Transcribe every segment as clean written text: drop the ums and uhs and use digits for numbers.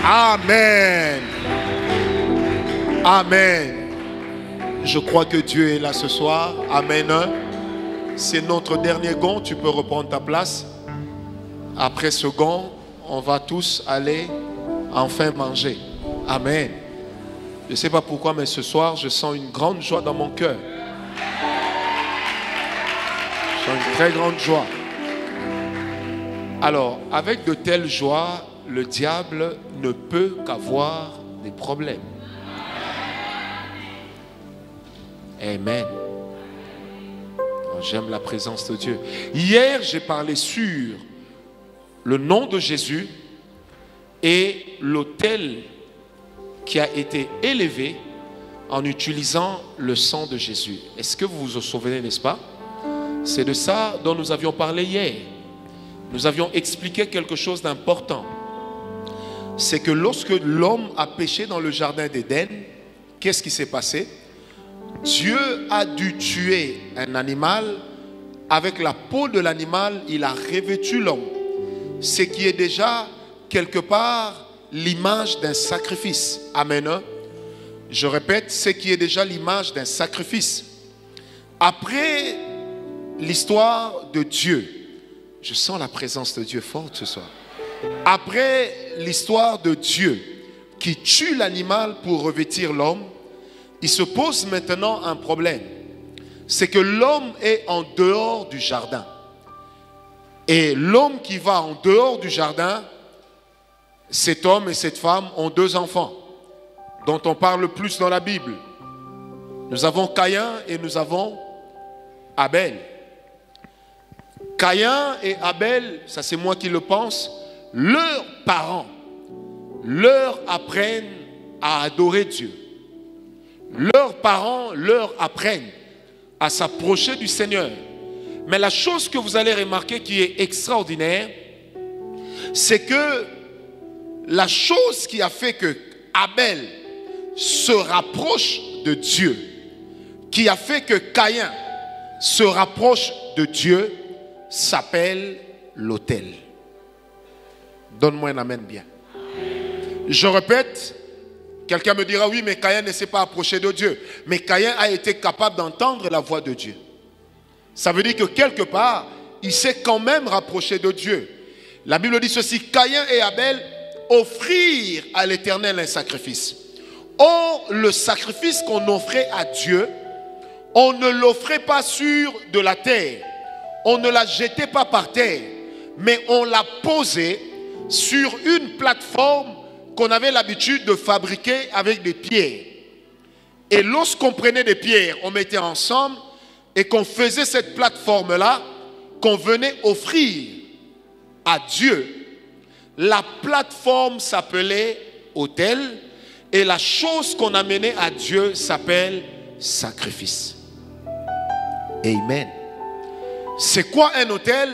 Amen. Amen. Je crois que Dieu est là ce soir. Amen. C'est notre dernier gong. Tu peux reprendre ta place. Après ce gong, on va tous aller enfin manger. Amen. Je ne sais pas pourquoi, mais ce soir, je sens une grande joie dans mon cœur. Je sens une très grande joie. Alors, avec de telles joies, le diable ne peut qu'avoir des problèmes. Amen. J'aime la présence de Dieu. Hier, j'ai parlé sur le nom de Jésus et l'autel qui a été élevé en utilisant le sang de Jésus. Est-ce que vous vous en souvenez, n'est-ce pas? C'est de ça dont nous avions parlé hier. Nous avions expliqué quelque chose d'important. C'est que lorsque l'homme a péché dans le jardin d'Éden, qu'est-ce qui s'est passé? Dieu a dû tuer un animal. Avec la peau de l'animal, il a revêtu l'homme. Ce qui est déjà quelque part l'image d'un sacrifice. Amen. Je répète, ce qui est déjà l'image d'un sacrifice. Après l'histoire de Dieu, je sens la présence de Dieu forte ce soir. Après l'histoire de Dieu qui tue l'animal pour revêtir l'homme, il se pose maintenant un problème. C'est que l'homme est en dehors du jardin. Et l'homme qui va en dehors du jardin, cet homme et cette femme ont deux enfants dont on parle plus dans la Bible. Nous avons Caïn et nous avons Abel. Caïn et Abel, ça c'est moi qui le pense, leurs parents leur apprennent à adorer Dieu. Leurs parents leur apprennent à s'approcher du Seigneur. Mais la chose que vous allez remarquer qui est extraordinaire, c'est que la chose qui a fait que Abel se rapproche de Dieu, qui a fait que Caïn se rapproche de Dieu, s'appelle l'autel. Donne-moi un amen bien. Je répète, quelqu'un me dira oui, mais Caïn ne s'est pas approché de Dieu. Mais Caïn a été capable d'entendre la voix de Dieu. Ça veut dire que quelque part, il s'est quand même rapproché de Dieu. La Bible dit ceci: Caïn et Abel offrirent à l'Éternel un sacrifice. Or, le sacrifice qu'on offrait à Dieu, on ne l'offrait pas sur de la terre. On ne la jetait pas par terre, mais on l'a posé sur une plateforme qu'on avait l'habitude de fabriquer avec des pierres. Et lorsqu'on prenait des pierres, on mettait ensemble et qu'on faisait cette plateforme-là, qu'on venait offrir à Dieu. La plateforme s'appelait autel et la chose qu'on amenait à Dieu s'appelle sacrifice. Amen. C'est quoi un autel?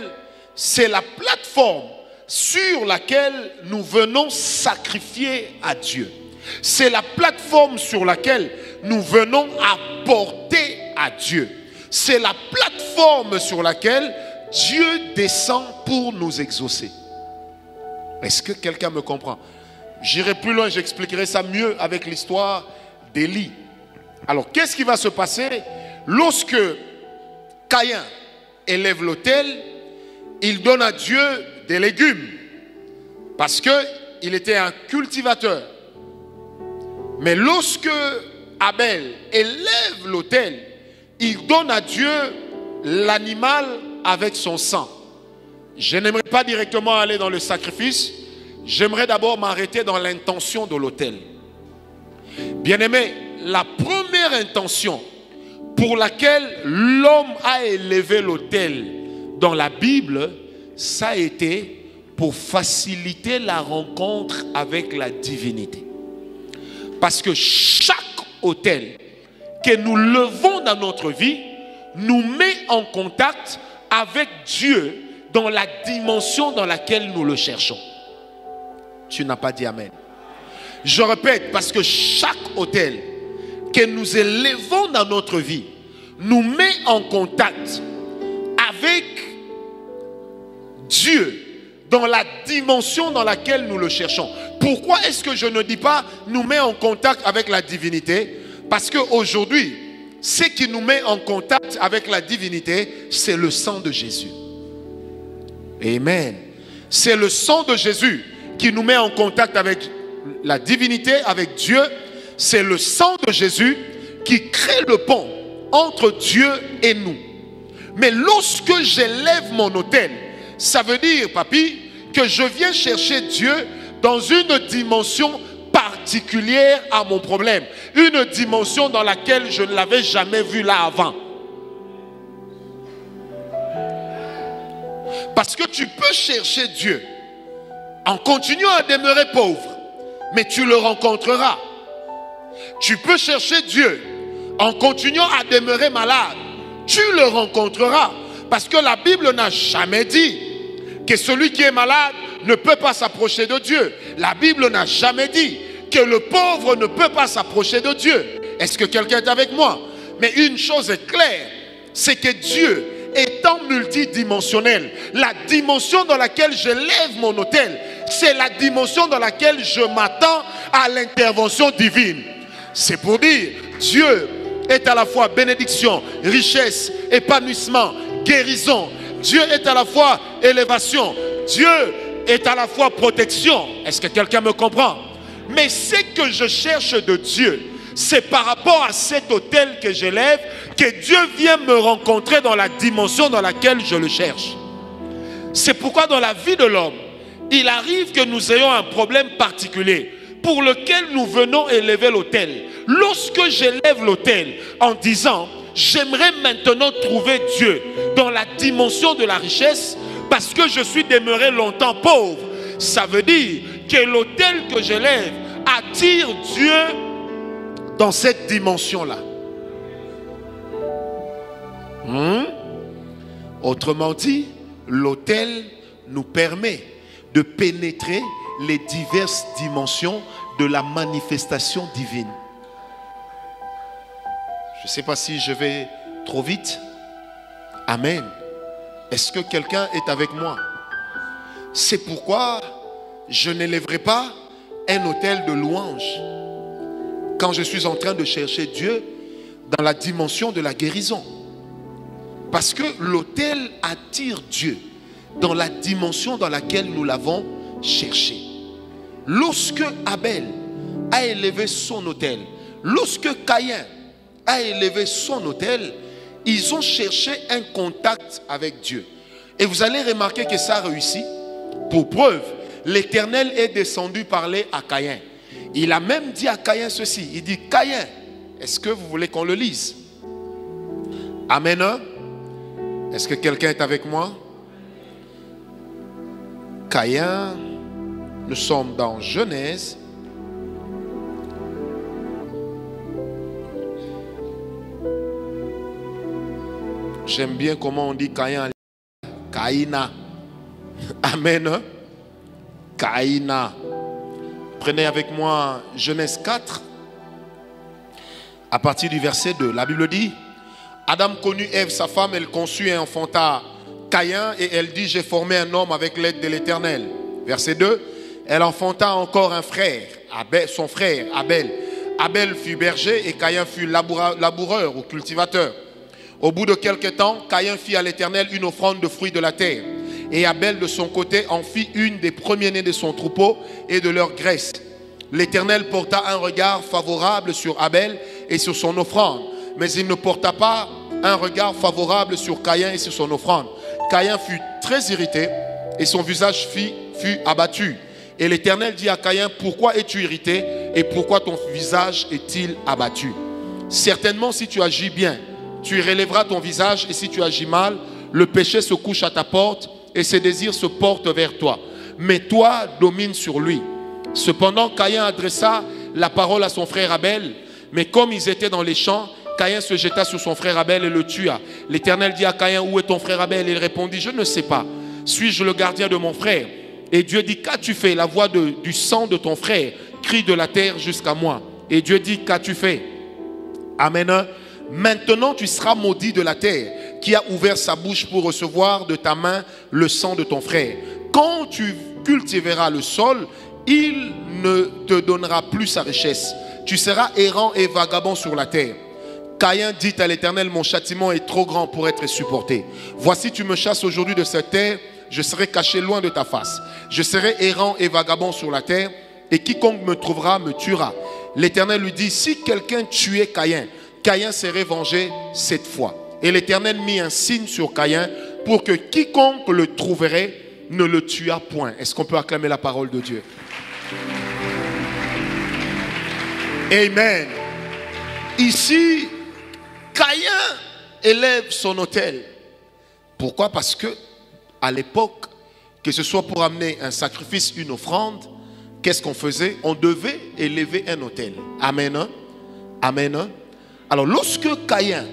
C'est la plateforme sur laquelle nous venons sacrifier à Dieu. C'est la plateforme sur laquelle nous venons apporter à Dieu. C'est la plateforme sur laquelle Dieu descend pour nous exaucer. Est-ce que quelqu'un me comprend? J'irai plus loin, j'expliquerai ça mieux avec l'histoire d'Élie. Alors, qu'est-ce qui va se passer lorsque Caïn élève l'autel? Il donne à Dieu des légumes parce qu'il était un cultivateur. Mais lorsque Abel élève l'autel, il donne à Dieu l'animal avec son sang. Je n'aimerais pas directement aller dans le sacrifice. J'aimerais d'abord m'arrêter dans l'intention de l'autel. Bien-aimé, la première intention pour laquelle l'homme a élevé l'autel dans la Bible, ça a été pour faciliter la rencontre avec la divinité. Parce que chaque autel que nous levons dans notre vie nous met en contact avec Dieu dans la dimension dans laquelle nous le cherchons. Tu n'as pas dit amen. Je répète, parce que chaque autel que nous élevons dans notre vie nous met en contact avec Dieu dans la dimension dans laquelle nous le cherchons. Pourquoi est-ce que je ne dis pas nous met en contact avec la divinité? Parce qu'aujourd'hui, ce qui nous met en contact avec la divinité, c'est le sang de Jésus. Amen. C'est le sang de Jésus qui nous met en contact avec la divinité, avec Dieu. C'est le sang de Jésus qui crée le pont entre Dieu et nous. Mais lorsque j'élève mon autel, ça veut dire, papy, que je viens chercher Dieu dans une dimension particulière à mon problème. Une dimension dans laquelle je ne l'avais jamais vu là avant. Parce que tu peux chercher Dieu en continuant à demeurer pauvre, mais tu le rencontreras. Tu peux chercher Dieu en continuant à demeurer malade, tu le rencontreras. Parce que la Bible n'a jamais dit que celui qui est malade ne peut pas s'approcher de Dieu. La Bible n'a jamais dit que le pauvre ne peut pas s'approcher de Dieu. Est-ce que quelqu'un est avec moi? Mais une chose est claire, c'est que Dieu étant multidimensionnel, la dimension dans laquelle je lève mon autel, c'est la dimension dans laquelle je m'attends à l'intervention divine. C'est pour dire, Dieu est à la fois bénédiction, richesse, épanouissement, guérison. Dieu est à la fois élévation. Dieu est à la fois protection. Est-ce que quelqu'un me comprend? Mais ce que je cherche de Dieu, c'est par rapport à cet autel que j'élève que Dieu vient me rencontrer dans la dimension dans laquelle je le cherche. C'est pourquoi dans la vie de l'homme, il arrive que nous ayons un problème particulier pour lequel nous venons élever l'autel. Lorsque j'élève l'autel en disant j'aimerais maintenant trouver Dieu dans la dimension de la richesse parce que je suis demeuré longtemps pauvre, ça veut dire que l'autel que j'élève attire Dieu dans cette dimension-là. Autrement dit, l'autel nous permet de pénétrer les diverses dimensions de la manifestation divine. Je ne sais pas si je vais trop vite. Amen. Est-ce que quelqu'un est avec moi? C'est pourquoi je n'élèverai pas un autel de louange quand je suis en train de chercher Dieu dans la dimension de la guérison. Parce que l'autel attire Dieu dans la dimension dans laquelle nous l'avons cherché. Lorsque Abel a élevé son autel, lorsque Caïn a élevé son autel, ils ont cherché un contact avec Dieu. Et vous allez remarquer que ça a réussi. Pour preuve, l'Éternel est descendu parler à Caïn. Il a même dit à Caïn ceci. Il dit, Caïn, est-ce que vous voulez qu'on le lise? Amen. Est-ce que quelqu'un est avec moi? Caïn, nous sommes dans Genèse. J'aime bien comment on dit Caïn. Caïna. Amen. Caïna. Prenez avec moi Genèse 4. À partir du verset 2. La Bible dit, Adam connut Ève, sa femme, elle conçut et enfanta Caïn, et elle dit, j'ai formé un homme avec l'aide de l'Éternel. Verset 2. Elle enfanta encore un frère, son frère Abel. Abel fut berger et Caïn fut laboureur ou cultivateur. Au bout de quelque temps, Caïn fit à l'Éternel une offrande de fruits de la terre. Et Abel de son côté en fit une des premiers-nés de son troupeau et de leur graisse. L'Éternel porta un regard favorable sur Abel et sur son offrande. Mais il ne porta pas un regard favorable sur Caïn et sur son offrande. Caïn fut très irrité et son visage fut abattu. Et l'Éternel dit à Caïn, pourquoi es-tu irrité et pourquoi ton visage est-il abattu? Certainement si tu agis bien, tu relèveras ton visage, et si tu agis mal, le péché se couche à ta porte et ses désirs se portent vers toi. Mais toi, domine sur lui. Cependant, Caïn adressa la parole à son frère Abel, mais comme ils étaient dans les champs, Caïn se jeta sur son frère Abel et le tua. L'Éternel dit à Caïn, où est ton frère Abel? Il répondit, je ne sais pas. Suis-je le gardien de mon frère? Et Dieu dit, qu'as-tu fait? La voix du sang de ton frère crie de la terre jusqu'à moi. Et Dieu dit, qu'as-tu fait? Amen. Maintenant tu seras maudit de la terre, qui a ouvert sa bouche pour recevoir de ta main le sang de ton frère. quand tu cultiveras le sol, il ne te donnera plus sa richesse. Tu seras errant et vagabond sur la terre. Caïn dit à l'Éternel, mon châtiment est trop grand pour être supporté. Voici, tu me chasses aujourd'hui de cette terre, je serai caché loin de ta face. Je serai errant et vagabond sur la terre, et quiconque me trouvera me tuera. L'Éternel lui dit, si quelqu'un tuait Caïn, Caïn serait vengé 7 fois. Et l'Éternel mit un signe sur Caïn pour que quiconque le trouverait ne le tuât point. Est-ce qu'on peut acclamer la parole de Dieu? Amen. Ici, Caïn élève son autel. Pourquoi? Parce que à l'époque, que ce soit pour amener un sacrifice, une offrande, qu'est-ce qu'on faisait? On devait élever un autel. Amen. Hein? Amen. Hein? Alors lorsque Caïn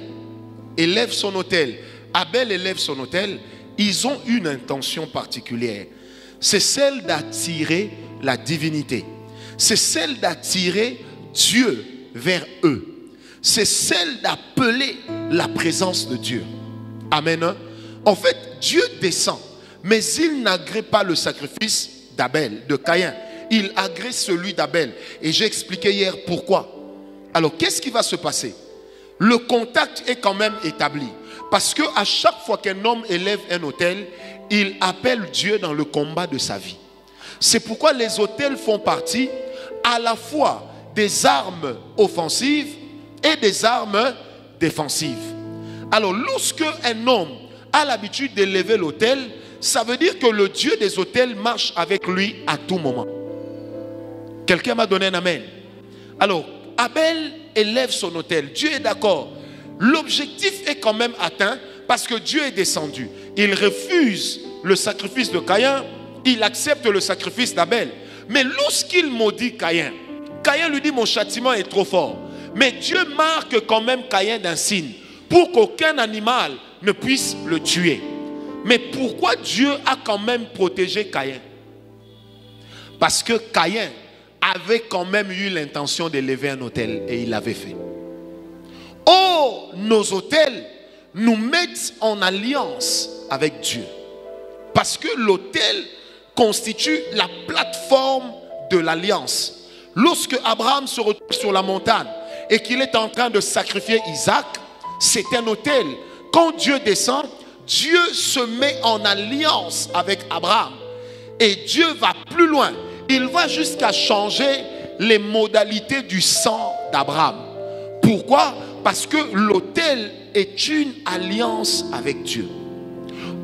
élève son autel, Abel élève son autel, ils ont une intention particulière. C'est celle d'attirer la divinité. C'est celle d'attirer Dieu vers eux. C'est celle d'appeler la présence de Dieu. Amen. Hein? En fait, Dieu descend, mais il n'agrée pas le sacrifice d'Abel, de Caïn. Il agrée celui d'Abel. Et j'ai expliqué hier pourquoi. Alors, qu'est-ce qui va se passer? Le contact est quand même établi. Parce qu'à chaque fois qu'un homme élève un autel, il appelle Dieu dans le combat de sa vie. C'est pourquoi les autels font partie à la fois des armes offensives et des armes défensives. Alors, lorsque un homme a l'habitude d'élever l'autel, ça veut dire que le Dieu des autels marche avec lui à tout moment. Quelqu'un m'a donné un amen. Alors, Abel élève son autel. Dieu est d'accord. L'objectif est quand même atteint parce que Dieu est descendu. Il refuse le sacrifice de Caïn. Il accepte le sacrifice d'Abel. Mais lorsqu'il maudit Caïn, Caïn lui dit, mon châtiment est trop fort. Mais Dieu marque quand même Caïn d'un signe pour qu'aucun animal ne puisse le tuer. Mais pourquoi Dieu a quand même protégé Caïn? Parce que Caïn avait quand même eu l'intention d'élever un autel et il l'avait fait. Or, nos autels nous mettent en alliance avec Dieu. Parce que l'autel constitue la plateforme de l'alliance. Lorsque Abraham se retrouve sur la montagne et qu'il est en train de sacrifier Isaac, c'est un autel. Quand Dieu descend, Dieu se met en alliance avec Abraham. Et Dieu va plus loin. Il va jusqu'à changer les modalités du sang d'Abraham. Pourquoi? Parce que l'autel est une alliance avec Dieu.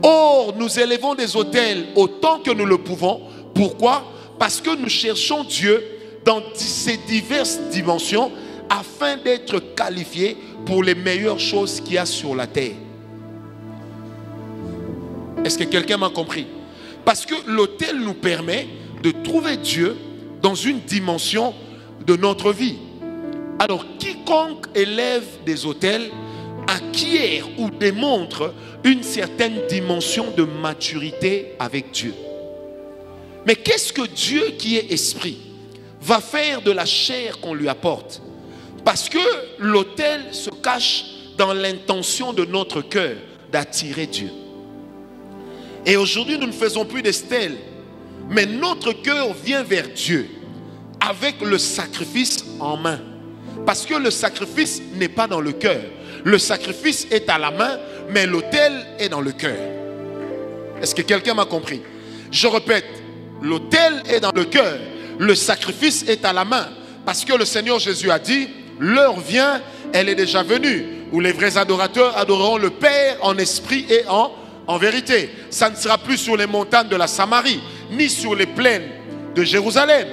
Or, nous élevons des autels autant que nous le pouvons. Pourquoi? Parce que nous cherchons Dieu dans ces diverses dimensions afin d'être qualifiés pour les meilleures choses qu'il y a sur la terre. Est-ce que quelqu'un m'a compris? Parce que l'autel nous permet de trouver Dieu dans une dimension de notre vie. Alors, quiconque élève des autels acquiert ou démontre une certaine dimension de maturité avec Dieu. Mais qu'est-ce que Dieu qui est esprit va faire de la chair qu'on lui apporte? Parce que l'autel se cache dans l'intention de notre cœur d'attirer Dieu. Et aujourd'hui, nous ne faisons plus des stèles, mais notre cœur vient vers Dieu avec le sacrifice en main. Parce que le sacrifice n'est pas dans le cœur. Le sacrifice est à la main, mais l'autel est dans le cœur. Est-ce que quelqu'un m'a compris? Je répète, l'autel est dans le cœur, le sacrifice est à la main. Parce que le Seigneur Jésus a dit, l'heure vient, elle est déjà venue, où les vrais adorateurs adoreront le Père en esprit et en vérité. Ça ne sera plus sur les montagnes de la Samarie, ni sur les plaines de Jérusalem.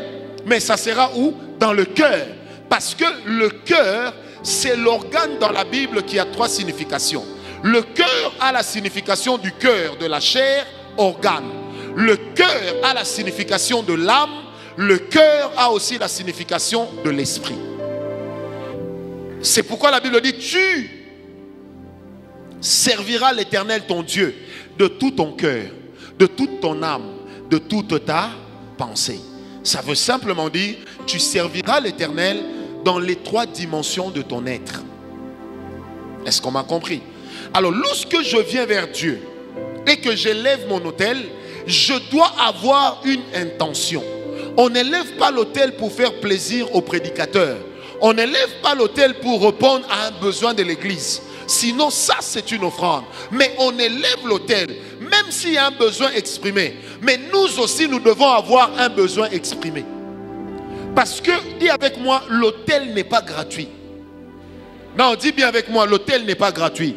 Mais ça sera où? Dans le cœur. Parce que le cœur, c'est l'organe dans la Bible qui a 3 significations. Le cœur a la signification du cœur, de la chair, organe. Le cœur a la signification de l'âme. Le cœur a aussi la signification de l'esprit. C'est pourquoi la Bible dit, tu serviras l'Éternel ton Dieu de tout ton cœur, de toute ton âme, de toute ta pensée. Ça veut simplement dire, tu serviras l'Éternel dans les 3 dimensions de ton être. Est-ce qu'on m'a compris? Alors, lorsque je viens vers Dieu et que j'élève mon autel, je dois avoir une intention. On n'élève pas l'autel pour faire plaisir au prédicateur. On n'élève pas l'autel pour répondre à un besoin de l'église. Sinon, ça, c'est une offrande. Mais on élève l'autel, même s'il y a un besoin exprimé. Mais nous aussi, nous devons avoir un besoin exprimé. Parce que, dis avec moi, l'autel n'est pas gratuit. Non, dis bien avec moi, l'autel n'est pas gratuit.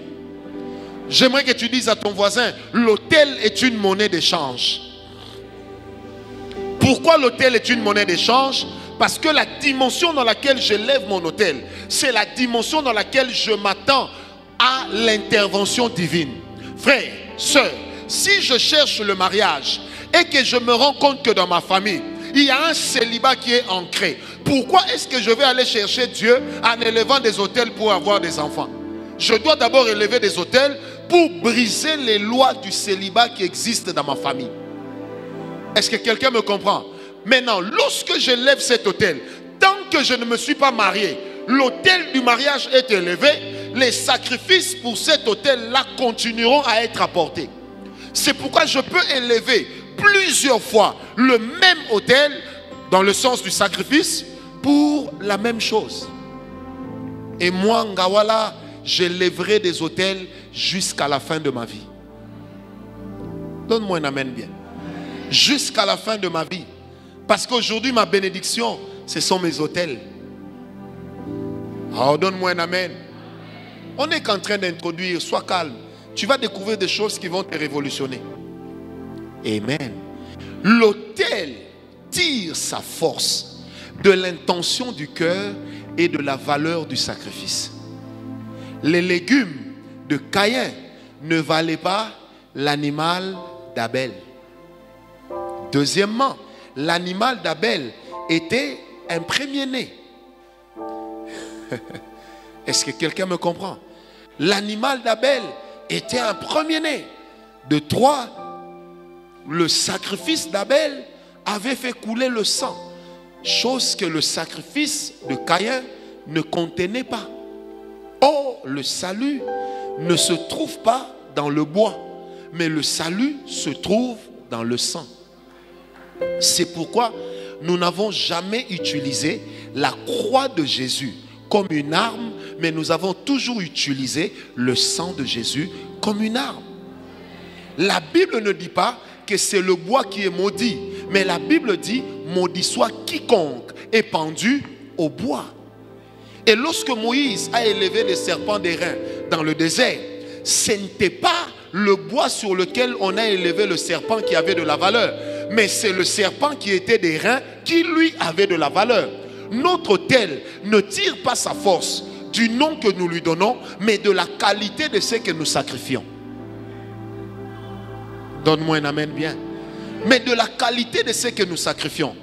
J'aimerais que tu dises à ton voisin, l'autel est une monnaie d'échange. Pourquoi l'autel est une monnaie d'échange? Parce que la dimension dans laquelle j'élève mon autel, c'est la dimension dans laquelle je m'attends à l'intervention divine. Frère, sœur, si je cherche le mariage et que je me rends compte que dans ma famille, il y a un célibat qui est ancré, pourquoi est-ce que je vais aller chercher Dieu en élevant des autels pour avoir des enfants? Je dois d'abord élever des autels pour briser les lois du célibat qui existent dans ma famille. Est-ce que quelqu'un me comprend? Maintenant, lorsque j'élève cet autel, tant que je ne me suis pas marié, l'autel du mariage est élevé, les sacrifices pour cet autel-là continueront à être apportés. C'est pourquoi je peux élever plusieurs fois le même autel, dans le sens du sacrifice, pour la même chose. Et moi, Ngawala, j'élèverai des autels jusqu'à la fin de ma vie. Donne-moi un amen bien. Jusqu'à la fin de ma vie. Parce qu'aujourd'hui, ma bénédiction, ce sont mes autels. Oh, donne-moi un amen. On n'est qu'en train d'introduire, sois calme. Tu vas découvrir des choses qui vont te révolutionner. Amen. L'autel tire sa force de l'intention du cœur et de la valeur du sacrifice. Les légumes de Caïn ne valaient pas l'animal d'Abel. Deuxièmement, l'animal d'Abel était un premier-né. Est-ce que quelqu'un me comprend? L'animal d'Abel était un premier-né. De 3, le sacrifice d'Abel avait fait couler le sang. Chose que le sacrifice de Caïn ne contenait pas. Or, le salut ne se trouve pas dans le bois, mais le salut se trouve dans le sang. C'est pourquoi nous n'avons jamais utilisé la croix de Jésus comme une arme, mais nous avons toujours utilisé le sang de Jésus comme une arme. La Bible ne dit pas que c'est le bois qui est maudit, mais la Bible dit maudit soit quiconque est pendu au bois. Et lorsque Moïse a élevé les serpents d'airain dans le désert, ce n'était pas le bois sur lequel on a élevé le serpent qui avait de la valeur, mais c'est le serpent qui était d'airain qui lui avait de la valeur. Notre autel ne tire pas sa force du nom que nous lui donnons, mais de la qualité de ce que nous sacrifions. Donne-moi un amen bien. Mais de la qualité de ce que nous sacrifions.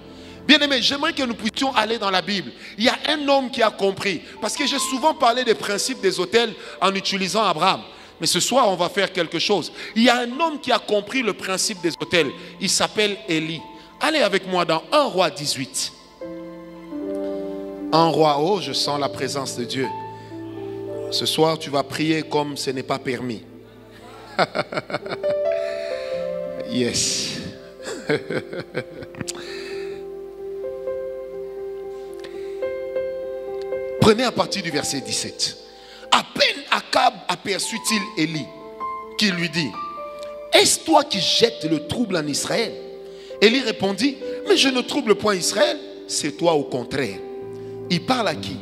Bien-aimés, j'aimerais que nous puissions aller dans la Bible. Il y a un homme qui a compris. Parce que j'ai souvent parlé des principes des autels en utilisant Abraham. Mais ce soir, on va faire quelque chose. Il y a un homme qui a compris le principe des autels. Il s'appelle Élie. Allez avec moi dans 1 Roi 18. 1 Roi, oh, je sens la présence de Dieu. Ce soir, tu vas prier comme ce n'est pas permis. Yes. Prenez à partir du verset 17. À peine Akab aperçut-il Élie, qui lui dit: est-ce toi qui jettes le trouble en Israël? Élie répondit: mais je ne trouble point Israël, c'est toi au contraire. Il parle à qui?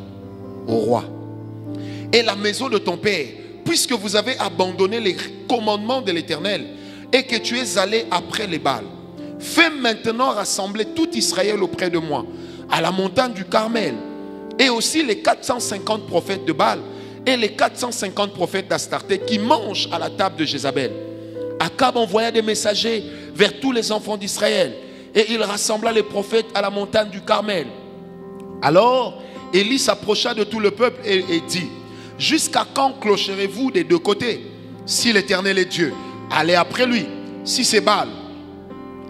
Au roi. Et la maison de ton père, puisque vous avez abandonné les commandements de l'Éternel et que tu es allé après les Baals, fais maintenant rassembler tout Israël auprès de moi, à la montagne du Carmel, et aussi les 450 prophètes de Baal et les 450 prophètes d'Astarté qui mangent à la table de Jézabel. Akab envoya des messagers vers tous les enfants d'Israël, et il rassembla les prophètes à la montagne du Carmel. Alors Élie s'approcha de tout le peuple et dit: jusqu'à quand clocherez-vous des deux côtés? Si l'Éternel est Dieu, allez après lui. Si c'est Baal,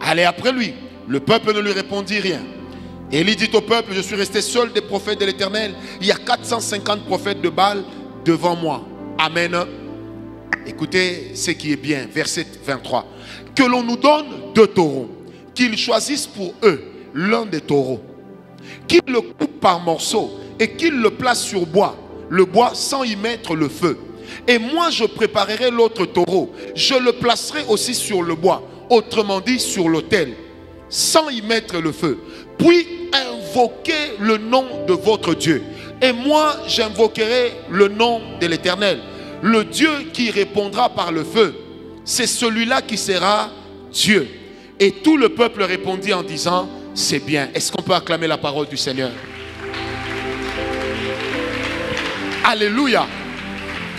allez après lui. Le peuple ne lui répondit rien. Élie dit au peuple: je suis resté seul des prophètes de l'Éternel. Il y a 450 prophètes de Baal devant moi. Amen. Écoutez ce qui est bien. Verset 23. que l'on nous donne 2 taureaux, qu'ils choisissent pour eux l'un des taureaux, qu'ils le coupent par morceaux et qu'ils le placent sur le bois sans y mettre le feu. Et moi je préparerai l'autre taureau, je le placerai aussi sur le bois, autrement dit sur l'autel, sans y mettre le feu. Puis invoquez le nom de votre Dieu. Et moi j'invoquerai le nom de l'Éternel. Le Dieu qui répondra par le feu, c'est celui-là qui sera Dieu. Et tout le peuple répondit en disant, c'est bien. Est-ce qu'on peut acclamer la parole du Seigneur? Alléluia.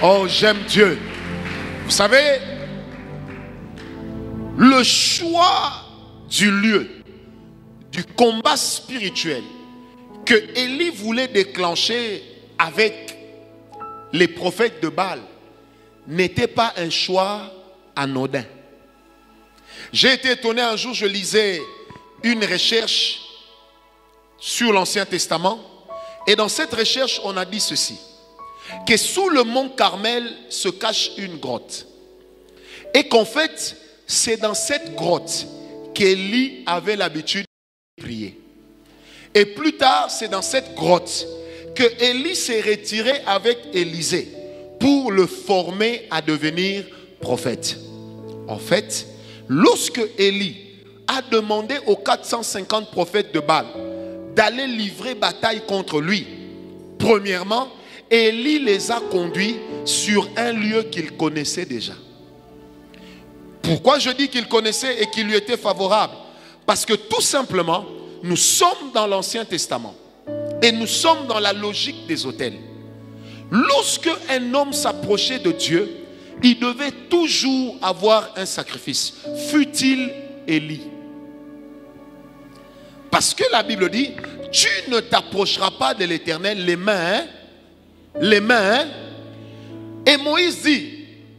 Oh, j'aime Dieu. Vous savez, le choix du lieu, du combat spirituel que Élie voulait déclencher avec les prophètes de Baal n'était pas un choix anodin. J'ai été étonné un jour, je lisais une recherche sur l'Ancien Testament et dans cette recherche on a dit ceci, que sous le mont Carmel se cache une grotte et qu'en fait c'est dans cette grotte qu'Élie avait l'habitude de prier. Et plus tard c'est dans cette grotte que Élie s'est retiré avec Élisée pour le former à devenir prophète. En fait, lorsque Élie a demandé aux 450 prophètes de Baal d'aller livrer bataille contre lui, premièrement, Élie les a conduits sur un lieu qu'il connaissait déjà. Pourquoi je dis qu'il connaissait et qu'il lui était favorable? Parce que tout simplement, nous sommes dans l'Ancien Testament et nous sommes dans la logique des autels. Lorsque un homme s'approchait de Dieu, il devait toujours avoir un sacrifice, fût-il Élie. Parce que la Bible dit, tu ne t'approcheras pas de l'Éternel les mains. Et Moïse dit,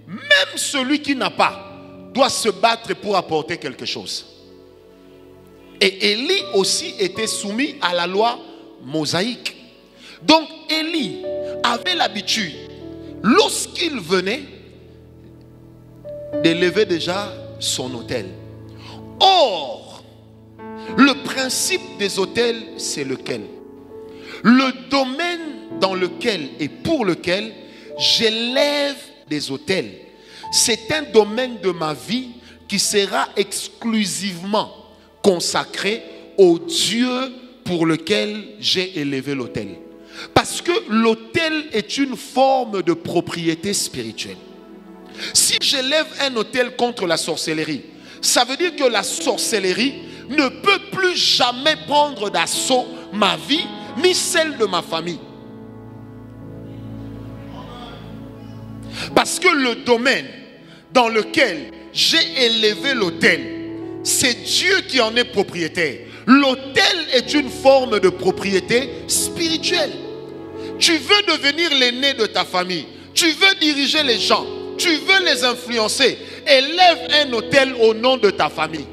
même celui qui n'a pas doit se battre pour apporter quelque chose. Et Élie aussi était soumis à la loi mosaïque. Donc Élie avait l'habitude, lorsqu'il venait, d'élever déjà son autel. Or, le principe des autels, c'est lequel? Le domaine dans lequel et pour lequel j'élève des autels, c'est un domaine de ma vie qui sera exclusivement consacré au Dieu pour lequel j'ai élevé l'autel. Parce que l'autel est une forme de propriété spirituelle. Si j'élève un autel contre la sorcellerie, ça veut dire que la sorcellerie ne peut plus jamais prendre d'assaut ma vie, ni celle de ma famille. Parce que le domaine dans lequel j'ai élevé l'autel, c'est Dieu qui en est propriétaire. L'autel est une forme de propriété spirituelle. Tu veux devenir l'aîné de ta famille, tu veux diriger les gens, tu veux les influencer, élève un autel au nom de ta famille.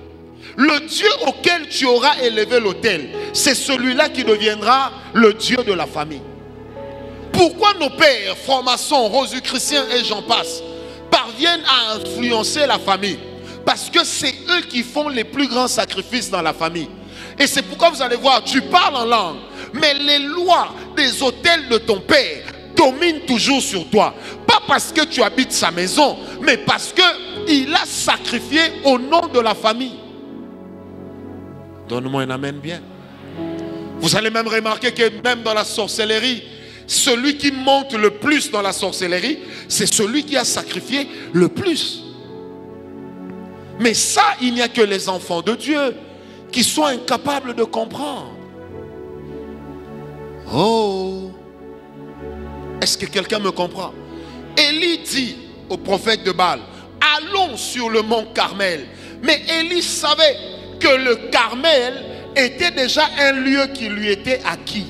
Le Dieu auquel tu auras élevé l'autel, c'est celui-là qui deviendra le Dieu de la famille. Pourquoi nos pères, francs-maçons, rosicruciens et j'en passe, parviennent à influencer la famille? Parce que c'est eux qui font les plus grands sacrifices dans la famille. Et c'est pourquoi vous allez voir, tu parles en langue, mais les lois des autels de ton père dominent toujours sur toi. Pas parce que tu habites sa maison, mais parce qu'il a sacrifié au nom de la famille. Donne-moi un amen bien. Vous allez même remarquer que même dans la sorcellerie, celui qui monte le plus dans la sorcellerie, c'est celui qui a sacrifié le plus. Mais ça, il n'y a que les enfants de Dieu qui sont incapables de comprendre. Oh, est-ce que quelqu'un me comprend? Élie dit au prophète de Baal, allons sur le mont Carmel. Mais Élie savait que le Carmel était déjà un lieu qui lui était acquis.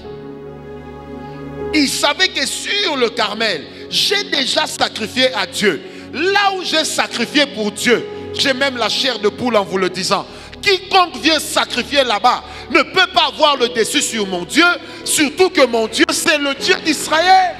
Il savait que sur le Carmel, j'ai déjà sacrifié à Dieu. Là où j'ai sacrifié pour Dieu, j'ai même la chair de poule en vous le disant. Quiconque vient sacrifier là-bas ne peut pas avoir le dessus sur mon Dieu, surtout que mon Dieu, c'est le Dieu d'Israël.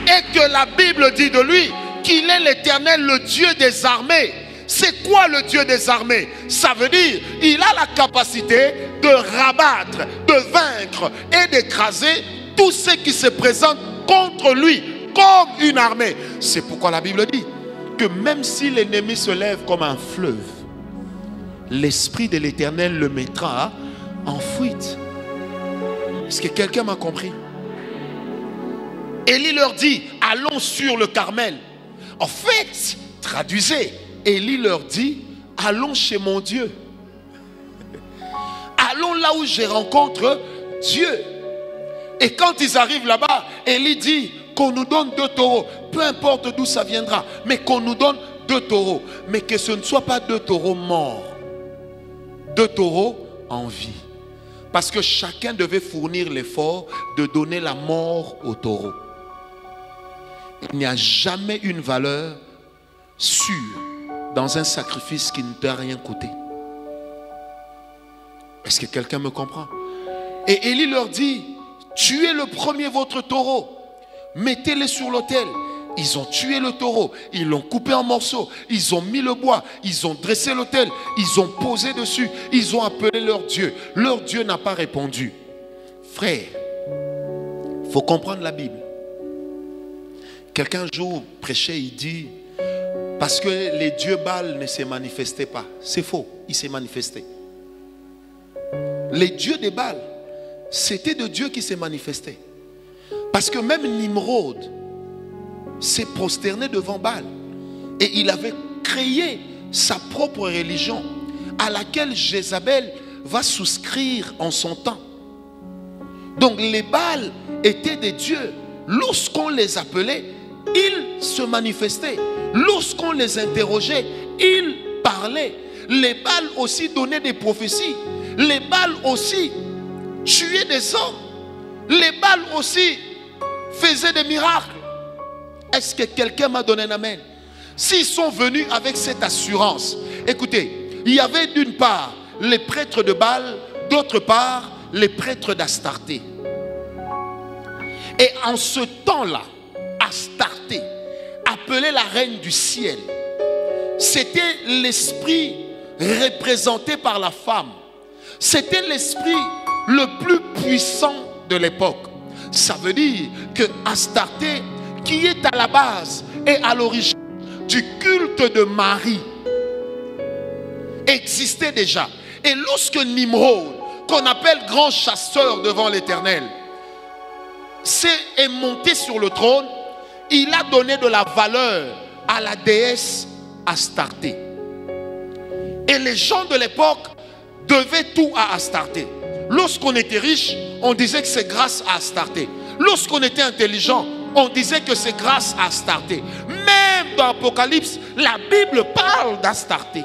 Et que la Bible dit de lui qu'il est l'Éternel, le Dieu des armées. C'est quoi le Dieu des armées? Ça veut dire il a la capacité de rabattre, de vaincre et d'écraser tous ceux qui se présentent contre lui comme une armée. C'est pourquoi la Bible dit que même si l'ennemi se lève comme un fleuve, l'Esprit de l'Éternel le mettra en fuite. Est-ce que quelqu'un m'a compris? Élie leur dit, allons sur le Carmel. En fait, traduisez, Élie leur dit, allons chez mon Dieu. Allons là où je rencontre Dieu. Et quand ils arrivent là-bas, Élie dit qu'on nous donne 2 taureaux. Peu importe d'où ça viendra, mais qu'on nous donne 2 taureaux. Mais que ce ne soit pas 2 taureaux morts. 2 taureaux en vie. Parce que chacun devait fournir l'effort de donner la mort au taureau. Il n'y a jamais une valeur sûre dans un sacrifice qui ne t'a rien coûté. Est-ce que quelqu'un me comprend? Et Élie leur dit, tuez le premier votre taureau, mettez-le sur l'autel. Ils ont tué le taureau, ils l'ont coupé en morceaux, ils ont mis le bois, ils ont dressé l'autel, ils ont posé dessus, ils ont appelé leur Dieu. Leur Dieu n'a pas répondu. Frère, il faut comprendre la Bible. Quelqu'un un jour prêchait, il dit, parce que les dieux Baal ne se manifestaient pas. C'est faux, ils s'est manifesté. Les dieux de Baal, c'était de Dieu qui s'est manifesté. Parce que même Nimrod s'est prosterné devant Baal. Et il avait créé sa propre religion à laquelle Jézabel va souscrire en son temps. Donc les Baals étaient des dieux. Lorsqu'on les appelait, ils se manifestaient. Lorsqu'on les interrogeait, ils parlaient. Les Baals aussi donnaient des prophéties. Les Baals aussi tuaient des hommes. Les Baals aussi faisaient des miracles. Est-ce que quelqu'un m'a donné un amen? S'ils sont venus avec cette assurance, écoutez, il y avait d'une part les prêtres de Baal, d'autre part les prêtres d'Astarté. Et en ce temps-là, Astarté, appelée la reine du ciel, c'était l'esprit représenté par la femme. C'était l'esprit le plus puissant de l'époque. Ça veut dire que Astarté, qui est à la base et à l'origine du culte de Marie, existait déjà. Et lorsque Nimrod, qu'on appelle grand chasseur devant l'Éternel, est monté sur le trône, il a donné de la valeur à la déesse Astarté. Et les gens de l'époque devaient tout à Astarté. Lorsqu'on était riche, on disait que c'est grâce à Astarté. Lorsqu'on était intelligent, on disait que c'est grâce à Astarté. Même dans l'Apocalypse, la Bible parle d'Astarté.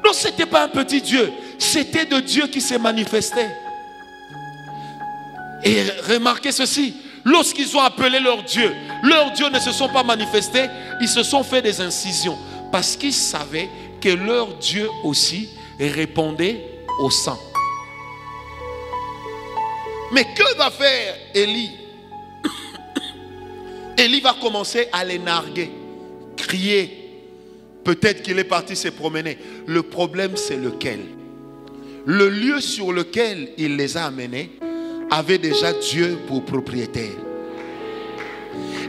Donc ce n'était pas un petit Dieu, c'était de Dieu qui s'est manifesté. Et remarquez ceci, lorsqu'ils ont appelé leur Dieu ne se sont pas manifestés, ils se sont fait des incisions. Parce qu'ils savaient que leur Dieu aussi répondait au sang. Mais que va faire Élie? Élie va commencer à les narguer, crier. Peut-être qu'il est parti se promener. Le problème, c'est lequel? Le lieu sur lequel il les a amenés avait déjà Dieu pour propriétaire.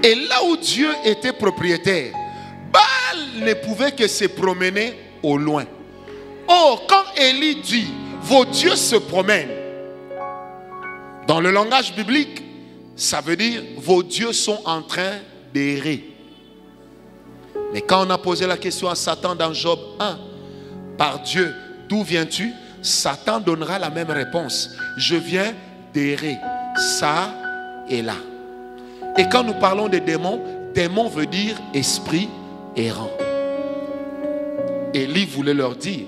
Et là où Dieu était propriétaire, Baal ne pouvait que se promener au loin. Or, quand Élie dit, vos dieux se promènent, dans le langage biblique, ça veut dire, vos dieux sont en train d'errer. Mais quand on a posé la question à Satan dans Job 1, par Dieu, d'où viens-tu? Satan donnera la même réponse. Je viens d'errer, ça et là. Et quand nous parlons de démons, démon veut dire esprit errant. Élie voulait leur dire,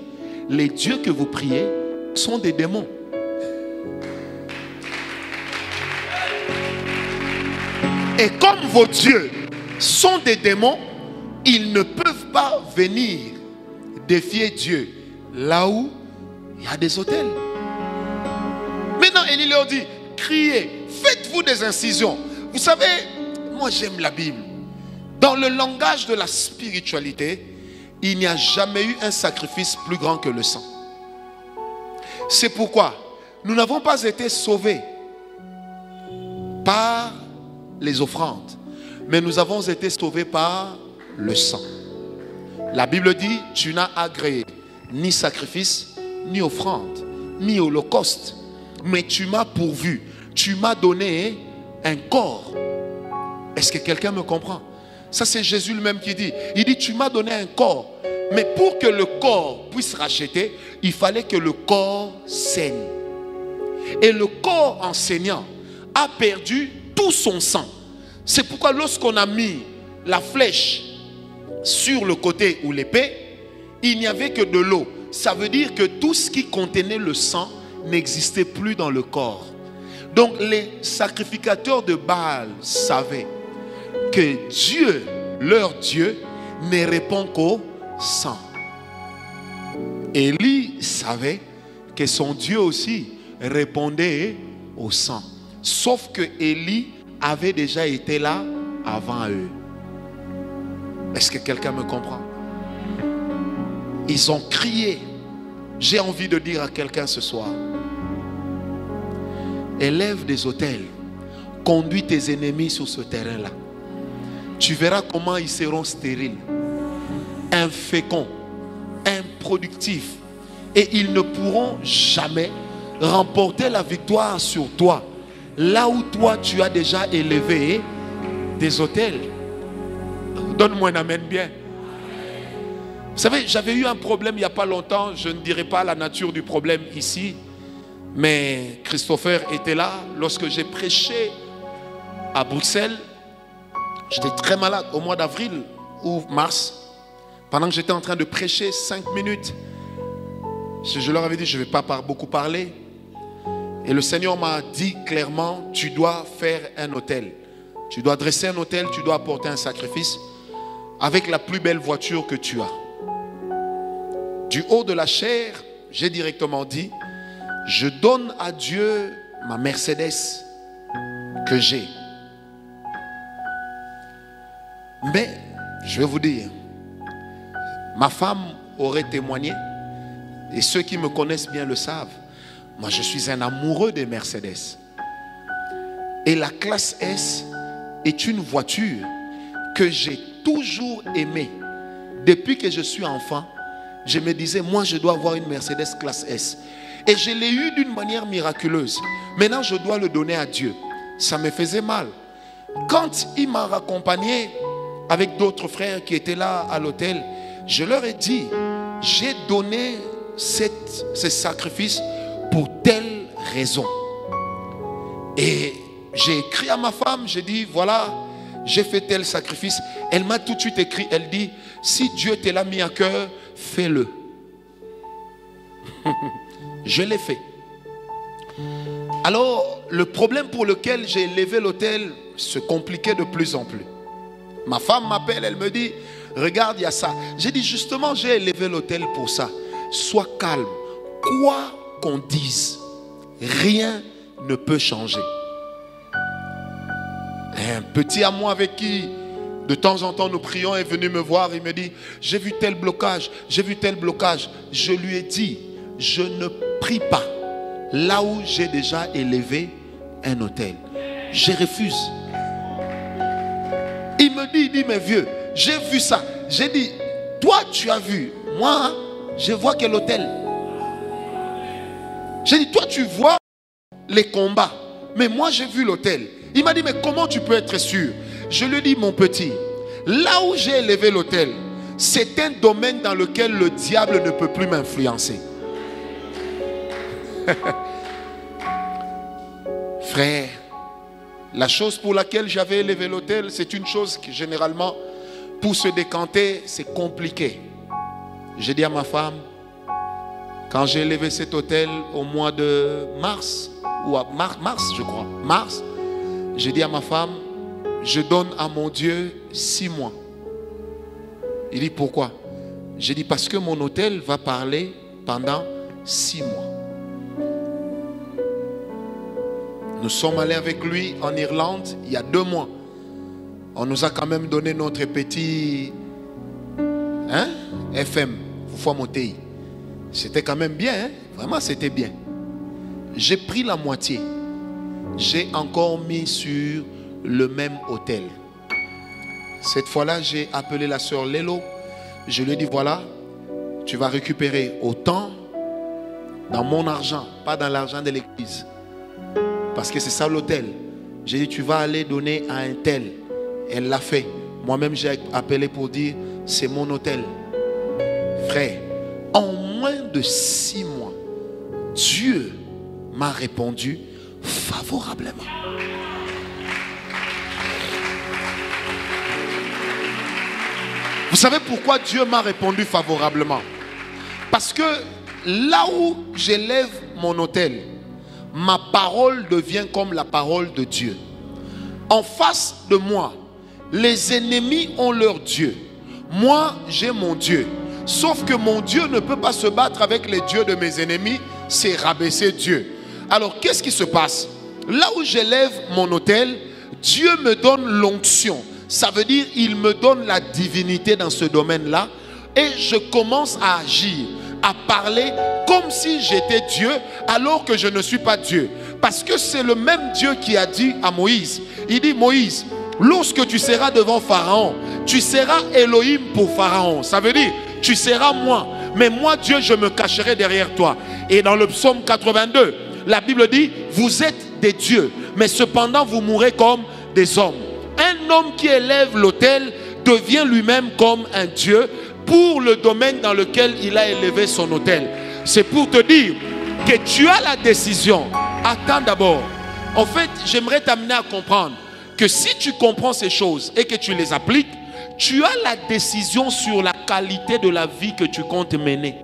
les dieux que vous priez sont des démons. Et comme vos dieux sont des démons, ils ne peuvent pas venir défier Dieu là où il y a des autels. Maintenant, Élie leur dit, criez, faites-vous des incisions. Vous savez, moi j'aime la Bible. Dans le langage de la spiritualité, il n'y a jamais eu un sacrifice plus grand que le sang. C'est pourquoi nous n'avons pas été sauvés par les offrandes, mais nous avons été sauvés par le sang. La Bible dit, tu n'as agréé ni sacrifice, ni offrande, ni holocauste, mais tu m'as pourvu, tu m'as donné un corps. Est-ce que quelqu'un me comprend? Ça, c'est Jésus lui-même qui dit. Il dit, tu m'as donné un corps. Mais pour que le corps puisse racheter, il fallait que le corps saigne. Et le corps enseignant a perdu tout son sang. C'est pourquoi lorsqu'on a mis la flèche sur le côté ou l'épée, il n'y avait que de l'eau. Ça veut dire que tout ce qui contenait le sang n'existait plus dans le corps. Donc les sacrificateurs de Baal savaient que Dieu, leur Dieu, ne répond qu'au sang. Élie savait que son Dieu aussi répondait au sang. Sauf que Élie avait déjà été là avant eux. Est-ce que quelqu'un me comprend? Ils ont crié. J'ai envie de dire à quelqu'un ce soir, élève des autels, conduis tes ennemis sur ce terrain-là. Tu verras comment ils seront stériles, inféconds, improductifs, et ils ne pourront jamais remporter la victoire sur toi, là où toi tu as déjà élevé des autels. Donne-moi un amen bien. Vous savez, j'avais eu un problème il n'y a pas longtemps. Je ne dirai pas la nature du problème ici, mais Christopher était là lorsque j'ai prêché à Bruxelles. J'étais très malade au mois d'avril ou mars. Pendant que j'étais en train de prêcher 5 minutes, je leur avais dit, je ne vais pas beaucoup parler. Et le Seigneur m'a dit clairement, tu dois faire un autel. Tu dois dresser un autel, tu dois apporter un sacrifice avec la plus belle voiture que tu as. Du haut de la chair, j'ai directement dit, je donne à Dieu ma Mercedes que j'ai. Mais, je vais vous dire, ma femme aurait témoigné, et ceux qui me connaissent bien le savent, moi je suis un amoureux des Mercedes. Et la classe S est une voiture que j'ai toujours aimée. Depuis que je suis enfant, je me disais, moi je dois avoir une Mercedes classe S. Et je l'ai eu d'une manière miraculeuse. Maintenant je dois le donner à Dieu. Ça me faisait mal. Quand il m'a raccompagné avec d'autres frères qui étaient là à l'hôtel, je leur ai dit, j'ai donné ce sacrifice pour telle raison. Et j'ai écrit à ma femme, j'ai dit, voilà, j'ai fait tel sacrifice. Elle m'a tout de suite écrit, elle dit, si Dieu te l'a mis à cœur, fais-le. Je l'ai fait. Alors, le problème pour lequel j'ai élevé l'autel se compliquait de plus en plus. Ma femme m'appelle, elle me dit, regarde, il y a ça. J'ai dit, justement, j'ai élevé l'autel pour ça. Sois calme. Quoi qu'on dise, rien ne peut changer. Un petit à moi avec qui de temps en temps nous prions est venu me voir. Il me dit, j'ai vu tel blocage, j'ai vu tel blocage. Je lui ai dit, je ne prie pas là où j'ai déjà élevé un autel. Je refuse. Il me dit, mais vieux, j'ai vu ça. J'ai dit, toi tu as vu. Moi, je vois que l'autel. J'ai dit, toi tu vois les combats. Mais moi j'ai vu l'autel. Il m'a dit, mais comment tu peux être sûr? Je lui ai dit, mon petit, là où j'ai élevé l'autel, c'est un domaine dans lequel le diable ne peut plus m'influencer. Frère, la chose pour laquelle j'avais élevé l'autel, c'est une chose qui généralement, pour se décanter, c'est compliqué. J'ai dit à ma femme, quand j'ai élevé cet autel au mois de mars, ou à mars je crois, mars, j'ai dit à ma femme, je donne à mon Dieu 6 mois. Il dit, pourquoi? J'ai dit, parce que mon autel va parler pendant 6 mois. Nous sommes allés avec lui en Irlande il y a 2 mois. On nous a quand même donné notre petit FM, Foufoua Motei. C'était quand même bien, hein? Vraiment c'était bien. J'ai pris la moitié. J'ai encore mis sur le même hôtel. Cette fois-là, j'ai appelé la sœur Lélo. Je lui ai dit, voilà, tu vas récupérer autant dans mon argent, pas dans l'argent de l'église. Parce que c'est ça l'hôtel. J'ai dit, tu vas aller donner à un tel. Elle l'a fait. Moi-même, j'ai appelé pour dire, c'est mon hôtel. Frère, en moins de 6 mois, Dieu m'a répondu favorablement. Vous savez pourquoi Dieu m'a répondu favorablement? Parce que là où j'élève mon hôtel, ma parole devient comme la parole de Dieu. En face de moi, les ennemis ont leur Dieu. Moi, j'ai mon Dieu. Sauf que mon Dieu ne peut pas se battre avec les dieux de mes ennemis. C'est rabaisser Dieu. Alors, qu'est-ce qui se passe? Là où j'élève mon hôtel, Dieu me donne l'onction. Ça veut dire il me donne la divinité dans ce domaine-là. Et je commence à agir, à parler comme si j'étais Dieu alors que je ne suis pas Dieu. Parce que c'est le même Dieu qui a dit à Moïse. Il dit, Moïse, lorsque tu seras devant Pharaon, tu seras Elohim pour Pharaon. Ça veut dire, tu seras moi. Mais moi, Dieu, je me cacherai derrière toi. Et dans le psaume 82, la Bible dit, vous êtes des dieux, mais cependant vous mourrez comme des hommes. Un homme qui élève l'autel devient lui-même comme un dieu pour le domaine dans lequel il a élevé son autel. C'est pour te dire que tu as la décision. Attends d'abord. En fait, j'aimerais t'amener à comprendre que si tu comprends ces choses et que tu les appliques, tu as la décision sur la qualité de la vie que tu comptes mener.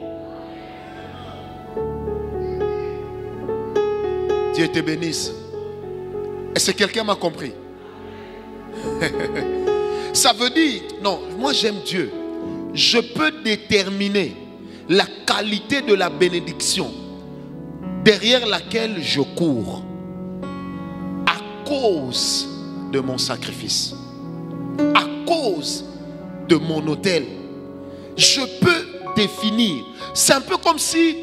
Dieu te bénisse. Est-ce que quelqu'un m'a compris? Ça veut dire, non, moi j'aime Dieu. Je peux déterminer la qualité de la bénédiction derrière laquelle je cours à cause de mon sacrifice, à cause de mon autel. Je peux définir. C'est un peu comme si,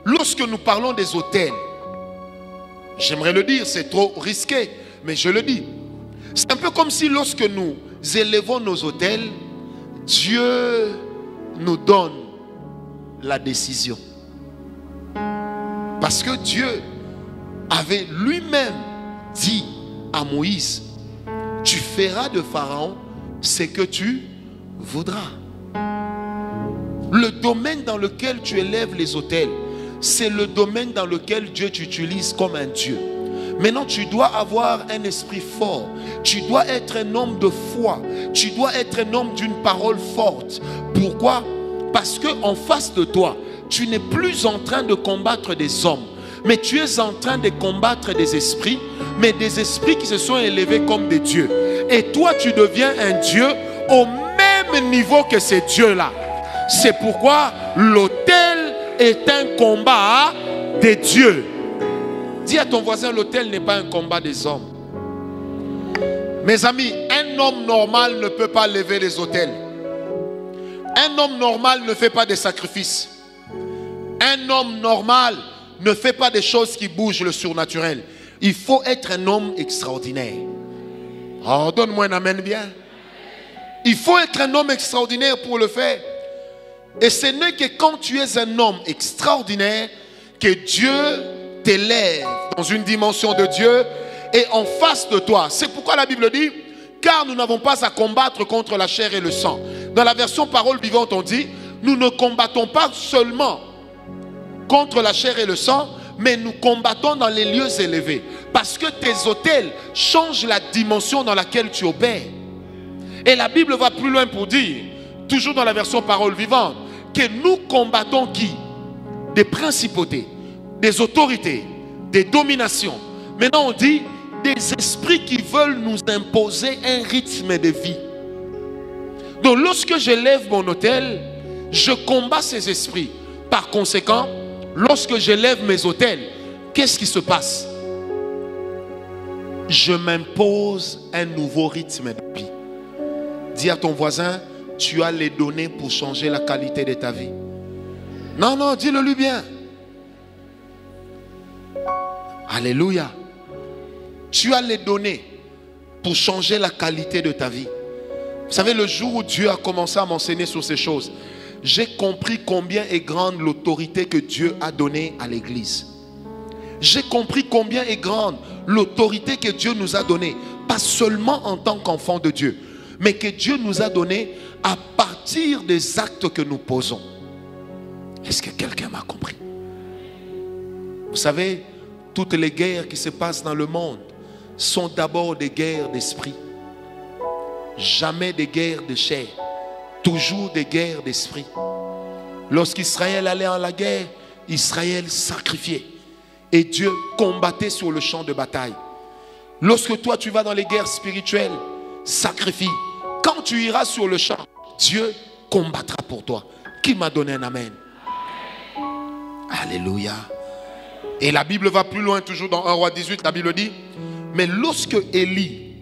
lorsque nous parlons des autels, j'aimerais le dire, c'est trop risqué, mais je le dis. C'est un peu comme si lorsque nous élevons nos autels, Dieu nous donne la décision. Parce que Dieu avait lui-même dit à Moïse, tu feras de Pharaon ce que tu voudras. Le domaine dans lequel tu élèves les autels, c'est le domaine dans lequel Dieu t'utilise comme un Dieu. Maintenant, tu dois avoir un esprit fort. Tu dois être un homme de foi. Tu dois être un homme d'une parole forte. Pourquoi? Parce qu'en face de toi, tu n'es plus en train de combattre des hommes, mais tu es en train de combattre des esprits, mais des esprits qui se sont élevés comme des dieux. Et toi, tu deviens un Dieu au même niveau que ces dieux-là. C'est pourquoi l'autel est un combat des dieux. Dis à ton voisin, l'autel n'est pas un combat des hommes. Mes amis, un homme normal ne peut pas lever les autels. Un homme normal ne fait pas des sacrifices. Un homme normal ne fait pas des choses qui bougent le surnaturel. Il faut être un homme extraordinaire. Oh, donne-moi un amen bien. Il faut être un homme extraordinaire pour le faire. Et ce n'est que quand tu es un homme extraordinaire que Dieu t'élève dans une dimension de Dieu et en face de toi. C'est pourquoi la Bible dit, car nous n'avons pas à combattre contre la chair et le sang. Dans la version parole vivante, on dit, nous ne combattons pas seulement contre la chair et le sang, mais nous combattons dans les lieux élevés. Parce que tes autels changent la dimension dans laquelle tu opères. Et la Bible va plus loin pour dire, toujours dans la version parole vivante, que nous combattons qui? Des principautés, des autorités, des dominations. Maintenant on dit des esprits qui veulent nous imposer un rythme de vie. Donc lorsque j'élève mon autel, je combats ces esprits. Par conséquent, lorsque j'élève mes autels, qu'est-ce qui se passe? Je m'impose un nouveau rythme de vie. Dis à ton voisin, tu as les données pour changer la qualité de ta vie. Non, non, dis-le lui bien. Alléluia. Tu as les données pour changer la qualité de ta vie. Vous savez, le jour où Dieu a commencé à m'enseigner sur ces choses, j'ai compris combien est grande l'autorité que Dieu a donnée à l'église. J'ai compris combien est grande l'autorité que Dieu nous a donnée, pas seulement en tant qu'enfants de Dieu, mais que Dieu nous a donnée à partir des actes que nous posons. Est-ce que quelqu'un m'a compris? Vous savez, toutes les guerres qui se passent dans le monde sont d'abord des guerres d'esprit. Jamais des guerres de chair, toujours des guerres d'esprit. Lorsqu'Israël allait en la guerre, Israël sacrifiait et Dieu combattait sur le champ de bataille. Lorsque toi tu vas dans les guerres spirituelles, sacrifie. Quand tu iras sur le champ, Dieu combattra pour toi. Qui m'a donné un amen? Alléluia. Et la Bible va plus loin, toujours dans 1 Roi 18, la Bible dit, mais lorsque Élie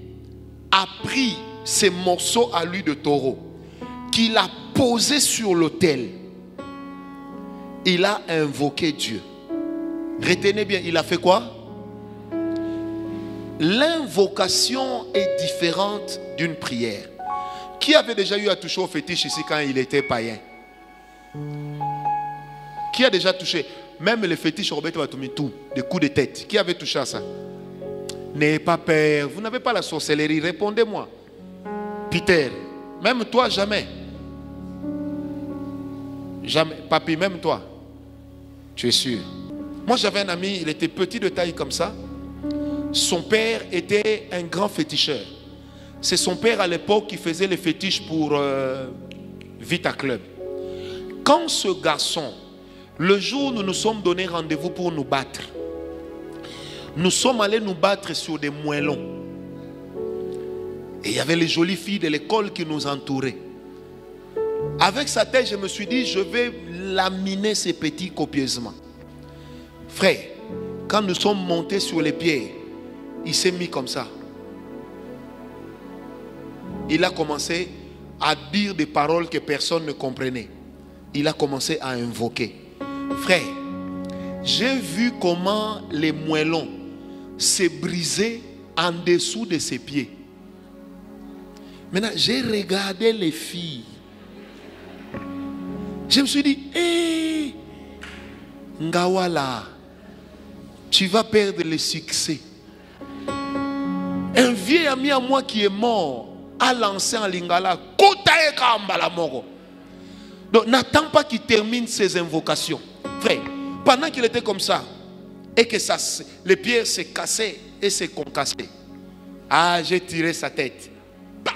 a pris ces morceaux à l'huile de taureau, qu'il a posés sur l'autel, il a invoqué Dieu. Retenez bien, il a fait quoi? L'invocation est différente d'une prière. Qui avait déjà eu à toucher au fétiche ici quand il était païen? Qui a déjà touché? Même les fétiches, Robert va tomber tout, des coups de tête. Qui avait touché à ça? N'ayez pas peur, vous n'avez pas la sorcellerie, répondez-moi. Peter, même toi, jamais. Jamais. Papi, même toi. Tu es sûr? Moi, j'avais un ami, il était petit de taille comme ça. Son père était un grand féticheur. C'est son père à l'époque qui faisait les fétiches pour Vita Club. Quand ce garçon, le jour où nous nous sommes donné rendez-vous pour nous battre, nous sommes allés nous battre sur des moellons. Et il y avait les jolies filles de l'école qui nous entouraient. Avec sa tête, je me suis dit, je vais laminer ces petits copieusement. Frère, quand nous sommes montés sur les pieds, il s'est mis comme ça. Il a commencé à dire des paroles que personne ne comprenait. Il a commencé à invoquer. Frère, j'ai vu comment les moellons se brisaient en dessous de ses pieds. Maintenant, j'ai regardé les filles. Je me suis dit, hé, Ngawala, tu vas perdre le succès. Un vieil ami à moi qui est mort a lancé en lingala. Donc n'attends pas qu'il termine ses invocations. Frère, pendant qu'il était comme ça, et que ça, les pierres se cassaient et se concassaient. Ah, j'ai tiré sa tête. Bah!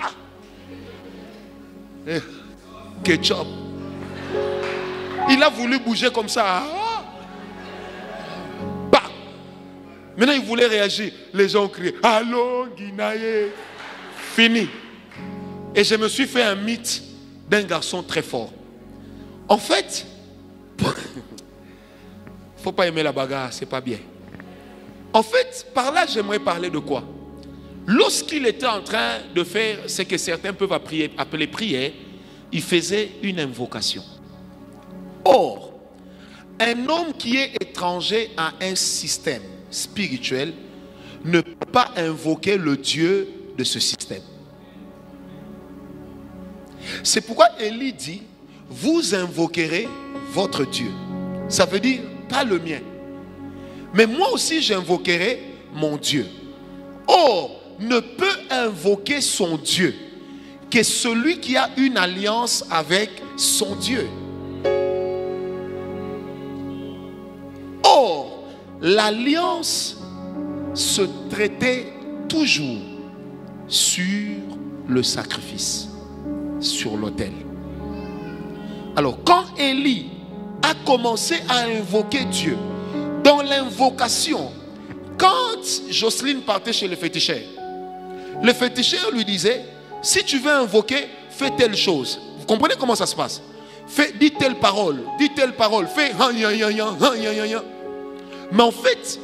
Ketchup. Il a voulu bouger comme ça. Bah! Maintenant, il voulait réagir. Les gens ont crié, allô, Guinaye. Fini. Et je me suis fait un mythe d'un garçon très fort. En fait, il ne faut pas aimer la bagarre, c'est pas bien. En fait, par là, j'aimerais parler de quoi? Lorsqu'il était en train de faire ce que certains peuvent appeler prière, il faisait une invocation. Or, un homme qui est étranger à un système spirituel ne peut pas invoquer le Dieu de ce système. C'est pourquoi Élie dit, vous invoquerez votre Dieu. Ça veut dire, pas le mien. Mais moi aussi j'invoquerai mon Dieu. Or, ne peut invoquer son Dieu que celui qui a une alliance avec son Dieu. Or, l'alliance se traitait toujours sur le sacrifice, sur l'autel. Alors, quand Élie a commencé à invoquer Dieu, dans l'invocation, quand Jocelyne partait chez le féticheur lui disait, si tu veux invoquer, fais telle chose. Vous comprenez comment ça se passe? Dis telle parole, fais. Mais en fait,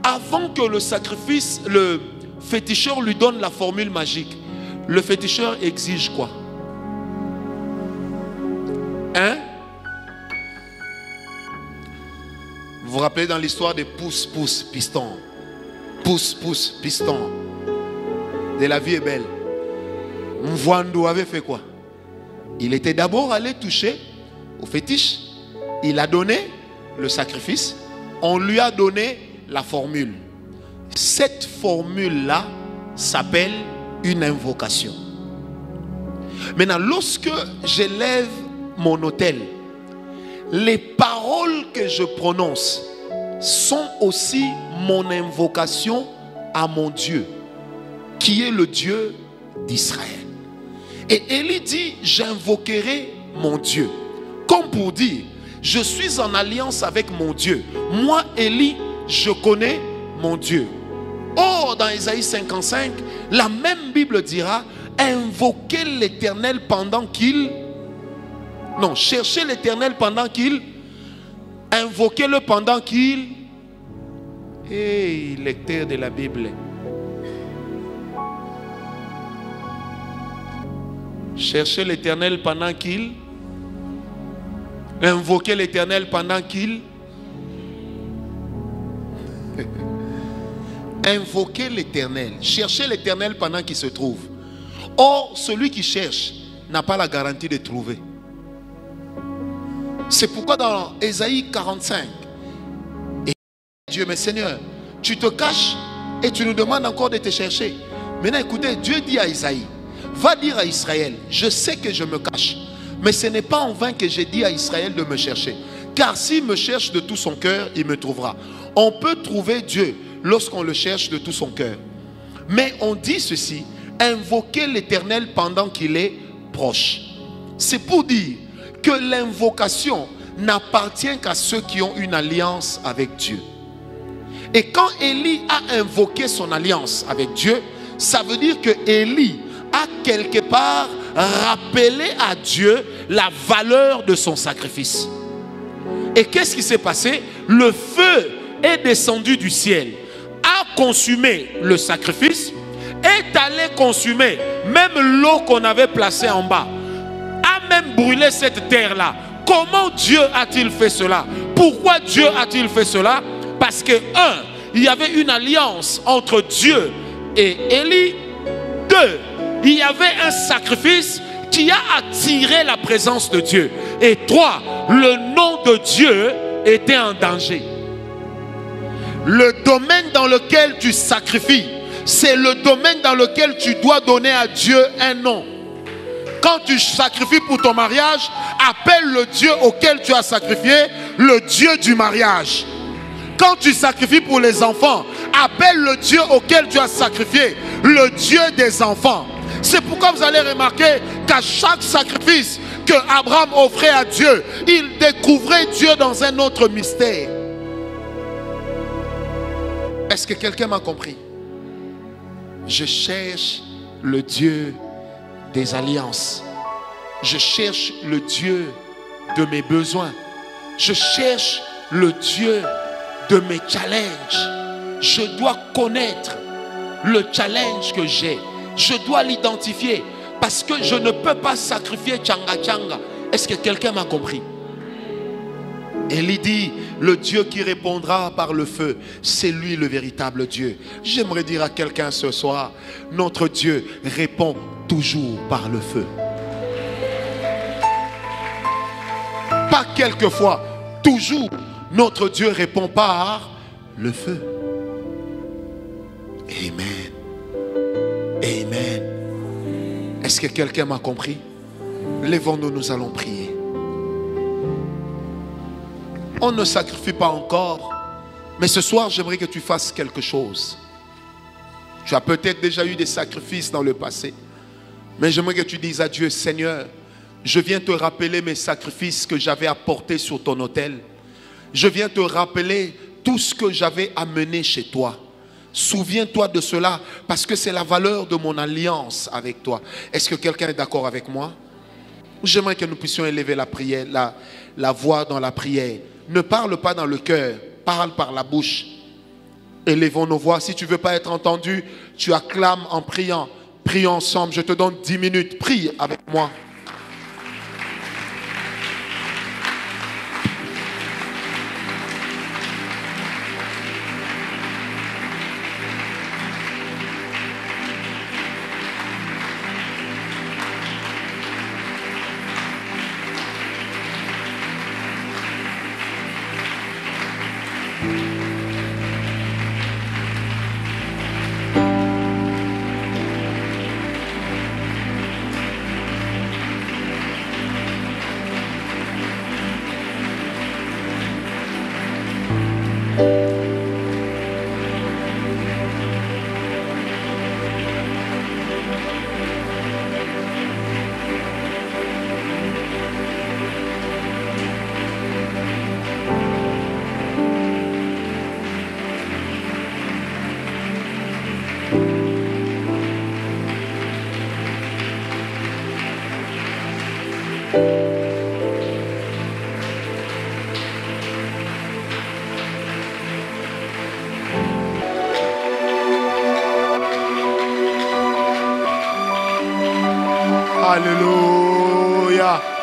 avant que le sacrifice, le féticheur lui donne la formule magique, Le féticheur exige quoi? Hein? Vous vous rappelez dans l'histoire des pousse-pousse piston? Pousse-pousse piston. De La Vie est belle. Mvwandu avait fait quoi? Il était d'abord allé toucher au fétiche. Il a donné le sacrifice. On lui a donné la formule. Cette formule-là s'appelle une invocation. Maintenant, lorsque j'élève mon autel, les paroles que je prononce sont aussi mon invocation à mon Dieu, qui est le Dieu d'Israël. Et Élie dit, j'invoquerai mon Dieu. Comme pour dire, je suis en alliance avec mon Dieu. Moi, Élie, je connais mon Dieu. Or, dans Ésaïe 55, la même Bible dira, invoquez l'Éternel pendant qu'il... Non, cherchez l'Éternel pendant qu'il... Invoquez-le pendant qu'il... Hey, lecteur de la Bible. Cherchez l'Éternel pendant qu'il... Invoquez l'Éternel pendant qu'il... Invoquez l'Éternel. Cherchez l'Éternel pendant qu'il se trouve. Or, celui qui cherche n'a pas la garantie de trouver. C'est pourquoi dans Ésaïe 45, et Dieu, mais Seigneur, tu te caches et tu nous demandes encore de te chercher. Maintenant, écoutez, Dieu dit à Isaïe, va dire à Israël, je sais que je me cache, mais ce n'est pas en vain que j'ai dit à Israël de me chercher. Car s'il me cherche de tout son cœur, il me trouvera. On peut trouver Dieu lorsqu'on le cherche de tout son cœur. Mais on dit ceci, invoquez l'Éternel pendant qu'il est proche. C'est pour dire que l'invocation n'appartient qu'à ceux qui ont une alliance avec Dieu. Et quand Élie a invoqué son alliance avec Dieu, ça veut dire que Élie a quelque part rappelé à Dieu la valeur de son sacrifice. Et qu'est-ce qui s'est passé? Le feu est descendu du ciel, a consumé le sacrifice, est allé consumer même l'eau qu'on avait placée en bas, a même brûlé cette terre-là. Comment Dieu a-t-il fait cela? Pourquoi Dieu a-t-il fait cela? Parce que, un, il y avait une alliance entre Dieu et Élie. Deux, il y avait un sacrifice qui a attiré la présence de Dieu. Et trois, le nom de Dieu était en danger. Le domaine dans lequel tu sacrifies, c'est le domaine dans lequel tu dois donner à Dieu un nom. Quand tu sacrifies pour ton mariage, appelle le Dieu auquel tu as sacrifié le Dieu du mariage. Quand tu sacrifies pour les enfants, appelle le Dieu auquel tu as sacrifié le Dieu des enfants. C'est pourquoi vous allez remarquer qu'à chaque sacrifice que Abraham offrait à Dieu, il découvrait Dieu dans un autre mystère. Est-ce que quelqu'un m'a compris? Je cherche le Dieu des alliances. Je cherche le Dieu de mes besoins. Je cherche le Dieu de mes challenges. Je dois connaître le challenge que j'ai. Je dois l'identifier parce que je ne peux pas sacrifier tchanga tchanga. Est-ce que quelqu'un m'a compris? Élie dit, le Dieu qui répondra par le feu, c'est lui le véritable Dieu. J'aimerais dire à quelqu'un ce soir, notre Dieu répond toujours par le feu. Pas quelquefois, toujours, notre Dieu répond par le feu. Amen. Amen. Est-ce que quelqu'un m'a compris? Lèvons-nous, nous allons prier. On ne sacrifie pas encore, mais ce soir, j'aimerais que tu fasses quelque chose. Tu as peut-être déjà eu des sacrifices dans le passé, mais j'aimerais que tu dises à Dieu, Seigneur, je viens te rappeler mes sacrifices que j'avais apportés sur ton autel. Je viens te rappeler tout ce que j'avais amené chez toi. Souviens-toi de cela, parce que c'est la valeur de mon alliance avec toi. Est-ce que quelqu'un est d'accord avec moi? J'aimerais que nous puissions élever la prière, la voix dans la prière. Ne parle pas dans le cœur, parle par la bouche. Élevons nos voix. Si tu ne veux pas être entendu, tu acclames en priant. Prions ensemble. Je te donne 10 minutes. Prie avec moi. Alléluia.